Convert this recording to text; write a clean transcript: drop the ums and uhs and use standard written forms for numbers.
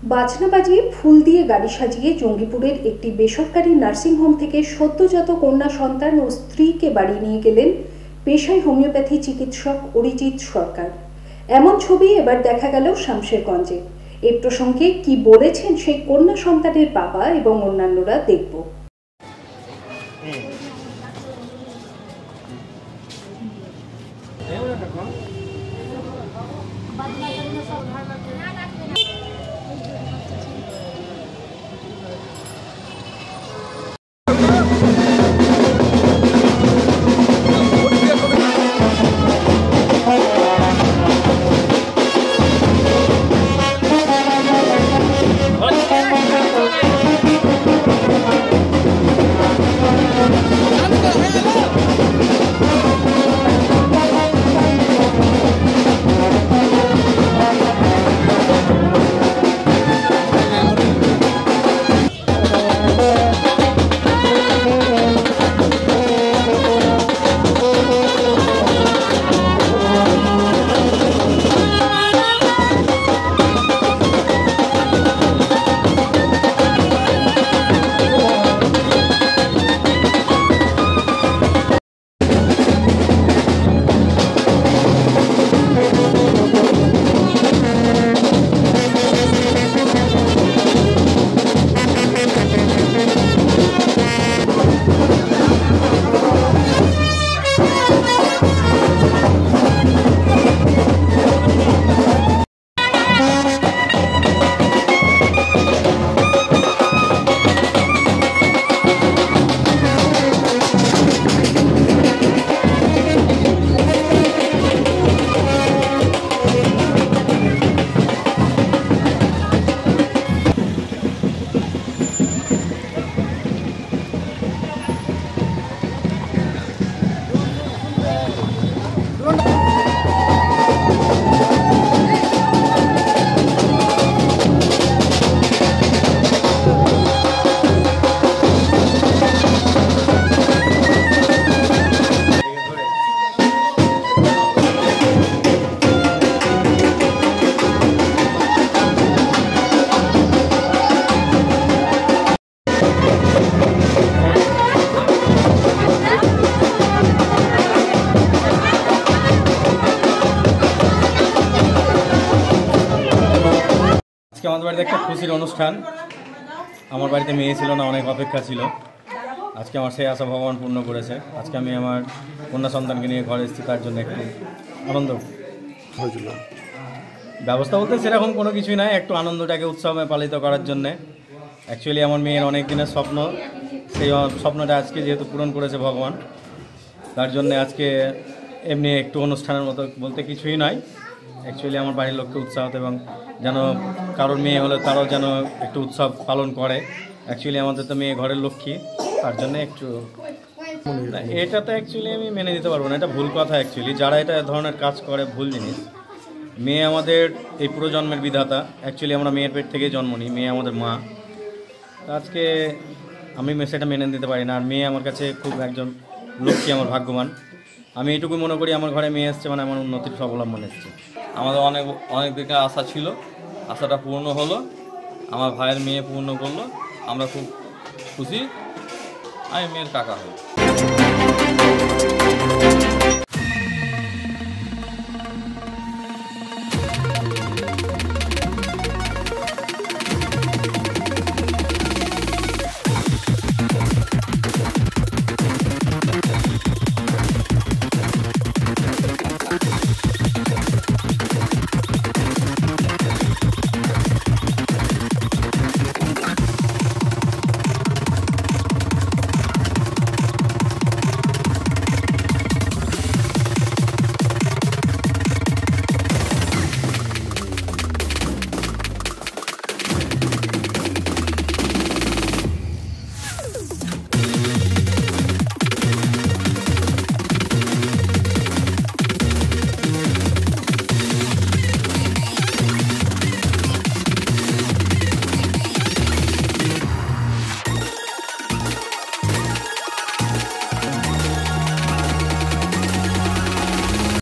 বাজনা বাজিয়ে ফুল দিয়ে গাড়ি সাজিয়ে জঙ্গিপুরের একটি বেসরকারি নার্সিংহোম থেকে সদ্যজাত কন্যা সন্তান ও স্ত্রীকে বাড়ি নিয়ে গেলেন পেশায় হোমিওপ্যাথি চিকিৎসক অরিজিৎ সরকার। এমন ছবি এবার দেখা গেল শামশেরগঞ্জে। এই প্রসঙ্গে কি বলেছেন সেই কন্যা সন্তানের বাবা এবং অন্যান্যরা দেখব। আজকে আমাদের বাড়িতে একটা খুশির অনুষ্ঠান। আমার বাড়িতে মেয়ে ছিল না, অনেক অপেক্ষা ছিল। আজকে আমার সেই আশা ভগবান পূর্ণ করেছে। আজকে আমি আমার কন্যা সন্তানকে নিয়ে ঘরে এসেছি, তার জন্য একটু আনন্দ হয়েছিল। ব্যবস্থা বলতে সেরকম কোনো কিছুই নাই, একটু আনন্দটাকে উৎসবে পালিত করার জন্যে। অ্যাকচুয়ালি আমার মেয়ের অনেক দিনের স্বপ্ন, সেই স্বপ্নটা আজকে যেহেতু পূরণ করেছে ভগবান, তার জন্যে আজকে এমনি একটু অনুষ্ঠানের মতো বলতে কিছুই নয়। অ্যাকচুয়ালি আমার বাড়ির লোককে উৎসাহ এবং যেন কারোর মেয়ে হলে তারাও যেন একটু উৎসব পালন করে। অ্যাকচুয়ালি আমাদের তো মেয়ে ঘরের লক্ষ্মী, তার জন্য একটু এটা তো অ্যাকচুয়ালি আমি মেনে দিতে পারবো না, এটা ভুল কথা। অ্যাকচুয়ালি যারা এটা ধরনের কাজ করে ভুল জিনিস। মেয়ে আমাদের এই পুরো জন্মের বিধাতা। অ্যাকচুয়ালি আমরা মেয়ের পেট থেকেই জন্ম নিই, মেয়ে আমাদের মা। আজকে আমি সেটা মেনে দিতে পারি না। আর মেয়ে আমার কাছে খুব একজন লক্ষ্মী, আমার ভাগ্যবান। আমি এইটুকু মনে করি আমার ঘরে মেয়ে এসছে মানে আমার উন্নতির অবলম্বন এসছে। আমাদের অনেক দিকে আশা ছিল, আশাটা পূর্ণ হলো। আমার ভাইয়ের মেয়ে পূর্ণ করলো, আমরা খুব খুশি। আমি মেয়ের কাকা হই।